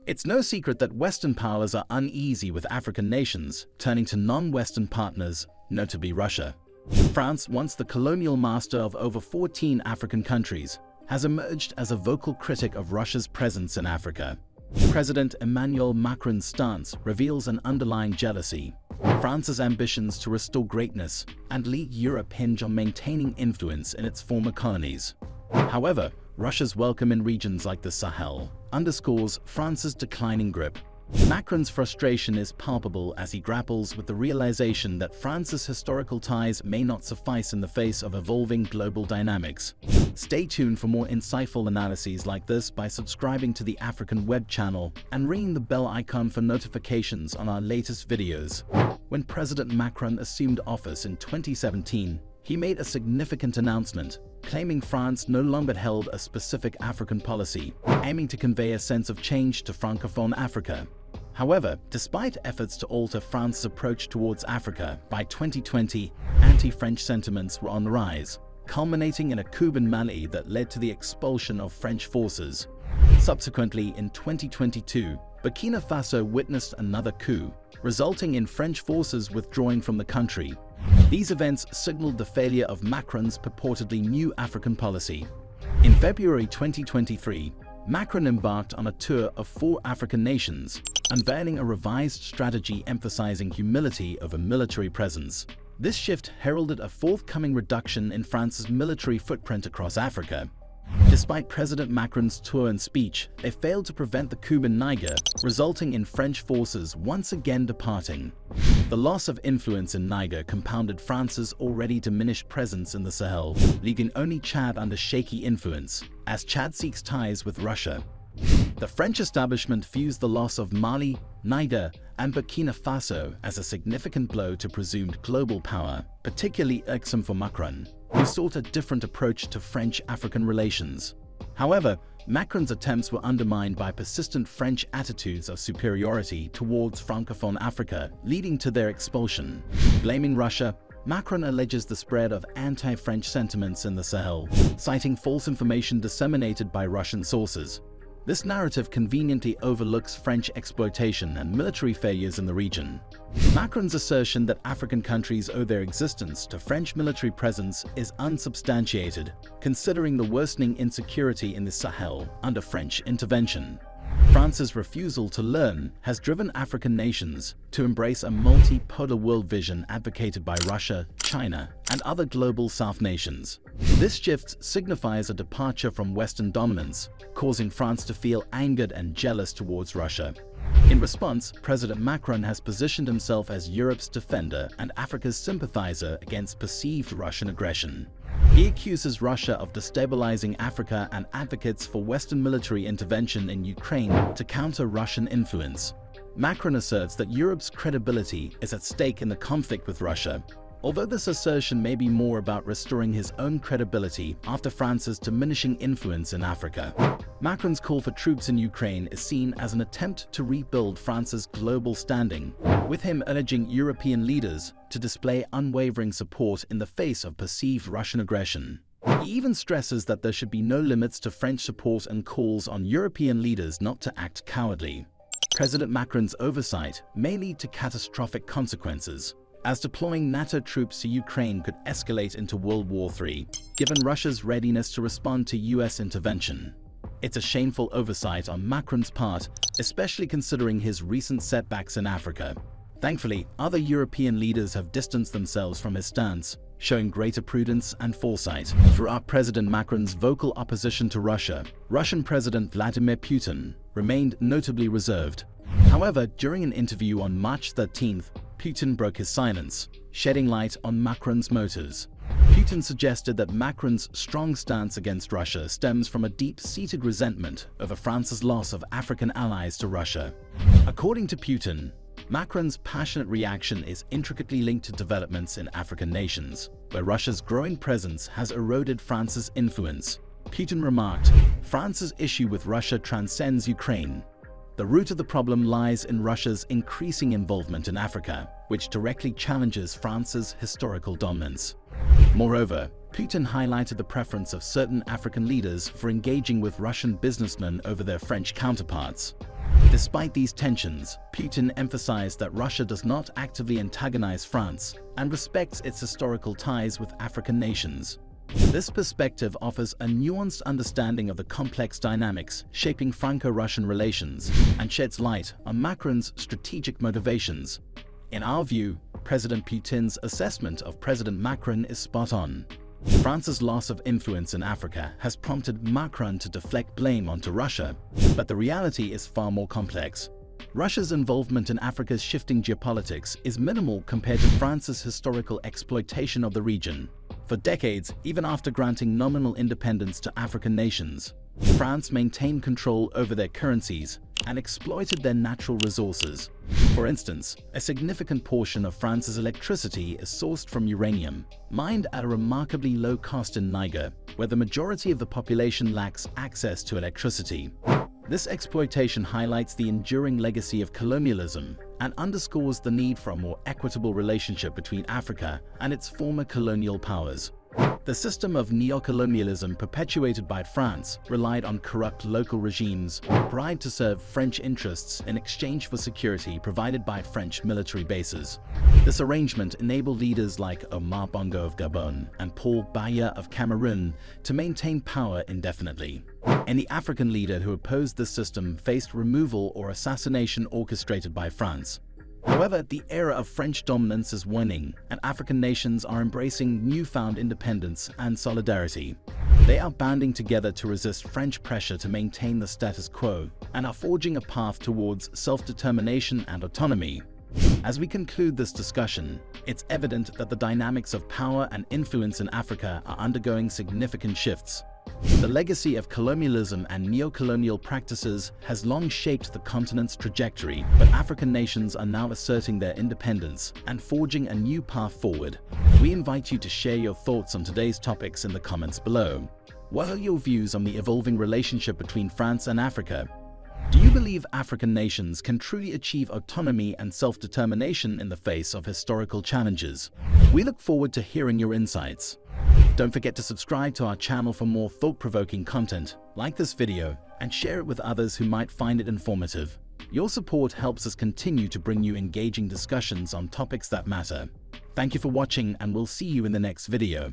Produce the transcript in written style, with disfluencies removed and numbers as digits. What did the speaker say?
It's no secret that Western powers are uneasy with African nations turning to non-Western partners, notably Russia. France, once the colonial master of over 14 African countries, has emerged as a vocal critic of Russia's presence in Africa. President Emmanuel Macron's stance reveals an underlying jealousy. France's ambitions to restore greatness and lead Europe hinge on maintaining influence in its former colonies. However, Russia's welcome in regions like the Sahel underscores France's declining grip. Macron's frustration is palpable as he grapples with the realization that France's historical ties may not suffice in the face of evolving global dynamics. Stay tuned for more insightful analyses like this by subscribing to the African Web channel and ringing the bell icon for notifications on our latest videos. When President Macron assumed office in 2017, he made a significant announcement, claiming France no longer held a specific African policy, aiming to convey a sense of change to Francophone Africa. However, despite efforts to alter France's approach towards Africa, by 2020, anti-French sentiments were on the rise, culminating in a coup in Mali that led to the expulsion of French forces. Subsequently, in 2022, Burkina Faso witnessed another coup, resulting in French forces withdrawing from the country. These events signaled the failure of Macron's purportedly new African policy. In February 2023, Macron embarked on a tour of 4 African nations, unveiling a revised strategy emphasizing humility over military presence. This shift heralded a forthcoming reduction in France's military footprint across Africa. Despite President Macron's tour and speech, they failed to prevent the coup in Niger, resulting in French forces once again departing. The loss of influence in Niger compounded France's already diminished presence in the Sahel, leaving only Chad under shaky influence, as Chad seeks ties with Russia. The French establishment views the loss of Mali, Niger, and Burkina Faso as a significant blow to presumed global power, particularly irksome for Macron, who sought a different approach to French-African relations. However, Macron's attempts were undermined by persistent French attitudes of superiority towards Francophone Africa, leading to their expulsion. Blaming Russia, Macron alleges the spread of anti-French sentiments in the Sahel, citing false information disseminated by Russian sources. This narrative conveniently overlooks French exploitation and military failures in the region. Macron's assertion that African countries owe their existence to French military presence is unsubstantiated, considering the worsening insecurity in the Sahel under French intervention. France's refusal to learn has driven African nations to embrace a multi-polar world vision advocated by Russia, China, and other global South nations. This shift signifies a departure from Western dominance, causing France to feel angered and jealous towards Russia. In response, President Macron has positioned himself as Europe's defender and Africa's sympathizer against perceived Russian aggression. He accuses Russia of destabilizing Africa and advocates for Western military intervention in Ukraine to counter Russian influence. Macron asserts that Europe's credibility is at stake in the conflict with Russia, although this assertion may be more about restoring his own credibility after France's diminishing influence in Africa. Macron's call for troops in Ukraine is seen as an attempt to rebuild France's global standing, with him urging European leaders to display unwavering support in the face of perceived Russian aggression. He even stresses that there should be no limits to French support and calls on European leaders not to act cowardly. President Macron's oversight may lead to catastrophic consequences, as deploying NATO troops to Ukraine could escalate into World War III, given Russia's readiness to respond to US intervention. It's a shameful oversight on Macron's part, especially considering his recent setbacks in Africa. Thankfully, other European leaders have distanced themselves from his stance, showing greater prudence and foresight. Throughout President Macron's vocal opposition to Russia, Russian President Vladimir Putin remained notably reserved. However, during an interview on March 13th, Putin broke his silence, shedding light on Macron's motives. Putin suggested that Macron's strong stance against Russia stems from a deep-seated resentment over France's loss of African allies to Russia. According to Putin, Macron's passionate reaction is intricately linked to developments in African nations, where Russia's growing presence has eroded France's influence. Putin remarked, "France's issue with Russia transcends Ukraine. The root of the problem lies in Russia's increasing involvement in Africa, which directly challenges France's historical dominance." Moreover, Putin highlighted the preference of certain African leaders for engaging with Russian businessmen over their French counterparts. Despite these tensions, Putin emphasized that Russia does not actively antagonize France and respects its historical ties with African nations. This perspective offers a nuanced understanding of the complex dynamics shaping Franco-Russian relations and sheds light on Macron's strategic motivations. In our view, President Putin's assessment of President Macron is spot on. France's loss of influence in Africa has prompted Macron to deflect blame onto Russia, but the reality is far more complex. Russia's involvement in Africa's shifting geopolitics is minimal compared to France's historical exploitation of the region. For decades, even after granting nominal independence to African nations, France maintained control over their currencies and exploited their natural resources. For instance, a significant portion of France's electricity is sourced from uranium, mined at a remarkably low cost in Niger, where the majority of the population lacks access to electricity. This exploitation highlights the enduring legacy of colonialism and underscores the need for a more equitable relationship between Africa and its former colonial powers. The system of neocolonialism perpetuated by France relied on corrupt local regimes, bribed to serve French interests in exchange for security provided by French military bases. This arrangement enabled leaders like Omar Bongo of Gabon and Paul Biya of Cameroon to maintain power indefinitely. Any African leader who opposed this system faced removal or assassination orchestrated by France. However, the era of French dominance is waning, and African nations are embracing newfound independence and solidarity. They are banding together to resist French pressure to maintain the status quo and are forging a path towards self-determination and autonomy. As we conclude this discussion, it's evident that the dynamics of power and influence in Africa are undergoing significant shifts. The legacy of colonialism and neocolonial practices has long shaped the continent's trajectory, but African nations are now asserting their independence and forging a new path forward. We invite you to share your thoughts on today's topics in the comments below. What are your views on the evolving relationship between France and Africa? Do you believe African nations can truly achieve autonomy and self-determination in the face of historical challenges? We look forward to hearing your insights. Don't forget to subscribe to our channel for more thought-provoking content. Like this video and share it with others who might find it informative. Your support helps us continue to bring you engaging discussions on topics that matter. Thank you for watching, and we'll see you in the next video.